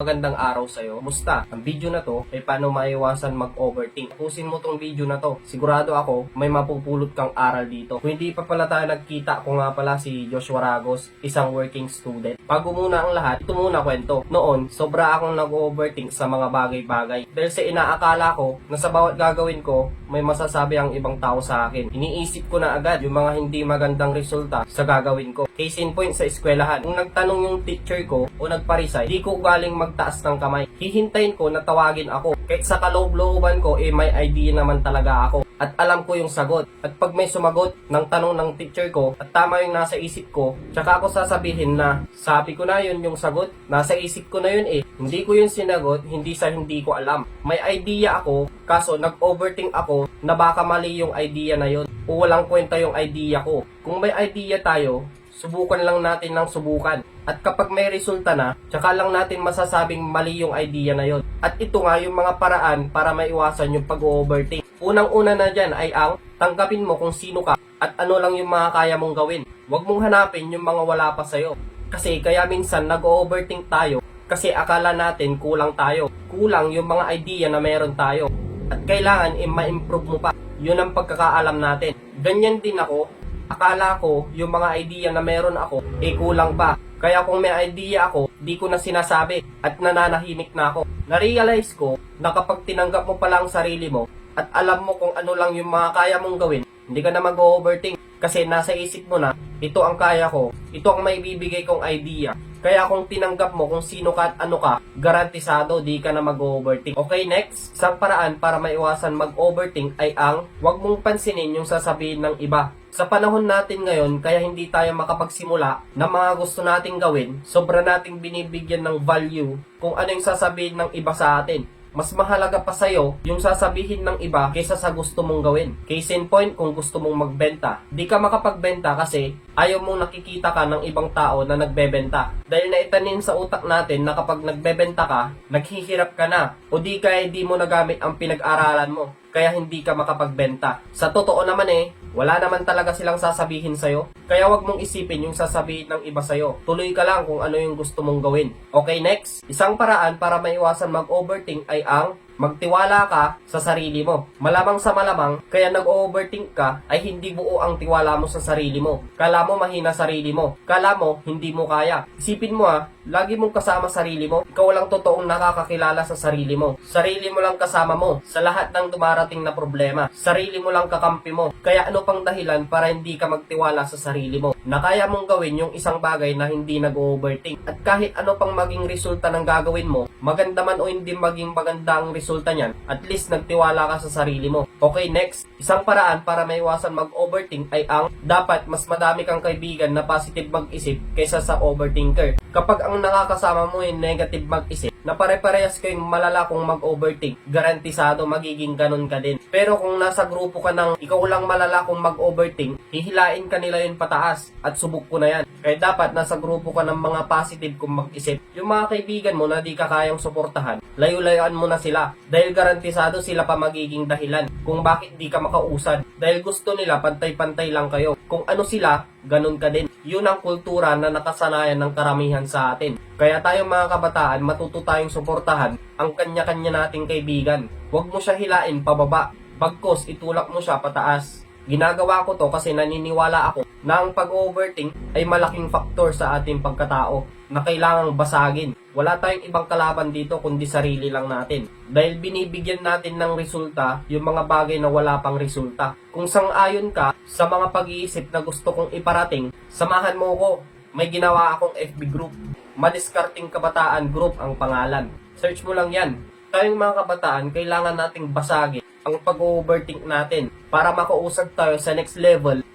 Magandang araw sa'yo. Musta? Ang video na to ay paano maiwasan mag-overthink. Tapusin mo tong video na to. Sigurado ako may mapupulot kang aral dito. Kung hindi pa pala tayo nagkita, ako nga pala si Joshua Ragos, isang working student. Bago muna ang lahat, ito muna kwento. Noon, sobra akong nag-overthink sa mga bagay-bagay. Dahil sa inaakala ko na sa bawat gagawin ko, may masasabi ang ibang tao sa akin. Iniisip ko na agad yung mga hindi magandang resulta sa gagawin ko. Case in point sa eskwelahan. Kung nagtanong yung teacher ko o nagparisay, di ko galing magtaas ng kamay. Hihintayin ko na tawagin ako. Kahit sa kaloob-looban ko, may idea naman talaga ako. At alam ko yung sagot. At pag may sumagot ng tanong ng teacher ko at tama yung nasa isip ko, tsaka ako sasabihin na sabi ko na yun yung sagot. Nasa isip ko na yun eh. Hindi ko yun sinagot, hindi sa hindi ko alam. May idea ako, kaso nag-overthink ako na baka mali yung idea na yun. O walang kwenta yung idea ko. Kung may idea tayo, subukan lang natin ng subukan. At kapag may resulta na, tsaka lang natin masasabing mali yung idea na yon. At ito nga yung mga paraan para maiwasan yung pag-overthink. Unang-una na dyan ay ang tanggapin mo kung sino ka at ano lang yung mga kaya mong gawin. Huwag mong hanapin yung mga wala pa sa'yo. Kasi kaya minsan nag-overthink tayo kasi akala natin kulang tayo. Kulang yung mga idea na meron tayo. At kailangan ma-improve mo pa. Yun ang pagkakaalam natin. Ganyan din ako. Akala ko yung mga idea na meron ako kulang pa. Kaya kung may idea ako, di ko na sinasabi at nananahimik na ako. Na-realize ko na kapag tinanggap mo pala ang sarili mo at alam mo kung ano lang yung mga kaya mong gawin, hindi ka na mag-overthink kasi nasa isip mo na, ito ang kaya ko, ito ang may bibigay kong idea. Kaya kung tinanggap mo kung sino ka at ano ka, garantisado di ka na mag-overthink. Okay, next. Isang paraan para maiwasan mag-overthink ay ang huwag mong pansinin yung sasabihin ng iba. Sa panahon natin ngayon, kaya hindi tayo makapagsimula ng mga gusto nating gawin, sobra nating binibigyan ng value kung ano yung sasabihin ng iba sa atin. Mas mahalaga pa sa'yo yung sasabihin ng iba kaysa sa gusto mong gawin. Case in point, kung gusto mong magbenta. Di ka makapagbenta kasi ayaw mong nakikita ka ng ibang tao na nagbebenta. Dahil naitanin sa utak natin na kapag nagbebenta ka, naghihirap ka na. O di kaya di mo nagamit ang pinag-aralan mo. Kaya hindi ka makapagbenta. Sa totoo naman wala naman talaga silang sasabihin sa'yo. Kaya wag mong isipin yung sasabihin ng iba sa'yo. Tuloy ka lang kung ano yung gusto mong gawin. Okay, next. Isang paraan para maiwasan mag-overthink ay ang magtiwala ka sa sarili mo. Malamang sa malamang, kaya nag-overthink ka ay hindi buo ang tiwala mo sa sarili mo. Kala mo mahina sarili mo. Kala mo hindi mo kaya. Isipin mo lagi mong kasama sarili mo. Ikaw lang totoong nakakakilala sa sarili mo. Sarili mo lang kasama mo sa lahat ng dumarating na problema. Sarili mo lang kakampi mo. Kaya ano pang dahilan para hindi ka magtiwala sa sarili mo? Na kaya mong gawin yung isang bagay na hindi nag-overthink. At kahit ano pang maging resulta ng gagawin mo, maganda man o hindi maging maganda ang resulta niyan, at least nagtiwala ka sa sarili mo. Okay, next. Isang paraan para maiwasan mag-overthink ay ang dapat mas madami kang kaibigan na positive mag-isip kaysa sa overthinker. Kapag ang nakakasama mo ay negative mag-isip, na pare-parehas kayong malala kung mag-overthink, garantisado magiging ganun ka din. Pero kung nasa grupo ka ng ikaw lang malala kung mag-overthink, hihilain ka nila yun pataas at subok ko na yan. Kaya dapat nasa grupo ka ng mga positive kung mag-isip. Yung mga kaibigan mo na di ka kayang suportahan, layo-layuan mo na sila. Dahil garantisado sila pa magiging dahilan kung bakit di ka makausad. Dahil gusto nila pantay-pantay lang kayo. Kung ano sila, ganun ka din. Yun ang kultura na nakasanayan ng karamihan sa atin. Kaya tayong mga kabataan, matuto tayong suportahan ang kanya-kanya nating kaibigan. Huwag mo siya hilain pababa. Bagkos, itulak mo siya pataas. Ginagawa ko to kasi naniniwala ako na ang pag-overthink ay malaking faktor sa ating pagkatao na kailangang basagin. Wala tayong ibang kalaban dito kundi sarili lang natin. Dahil binibigyan natin ng resulta yung mga bagay na wala pang resulta. Kung sang-ayon ka sa mga pag-iisip na gusto kong iparating, samahan mo ko. May ginawa akong FB group. Madiskarting Kabataan Group ang pangalan. Search mo lang yan. Tayong mga kabataan, kailangan nating basagin ang pag-overthink natin para makausad tayo sa next level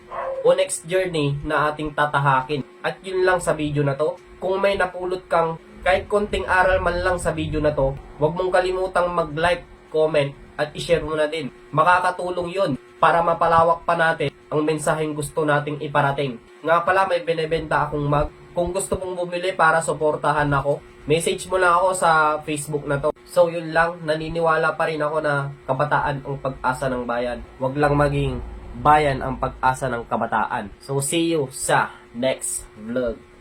o next journey na ating tatahakin. At yun lang sa video na to. Kung may napulot kang kahit konting aral man lang sa video na to, huwag mong kalimutang mag-like, comment, at i-share mo na din. Makakatulong yun para mapalawak pa natin ang mensaheng gusto nating iparating. Nga pala, may binebenta akong mug. Kung gusto mong bumili para suportahan ako, message mo lang ako sa Facebook na to. So yun lang, naniniwala pa rin ako na kabataan ang pag-asa ng bayan. Huwag lang maging bayan ang pag-asa ng kabataan. So see you sa next vlog.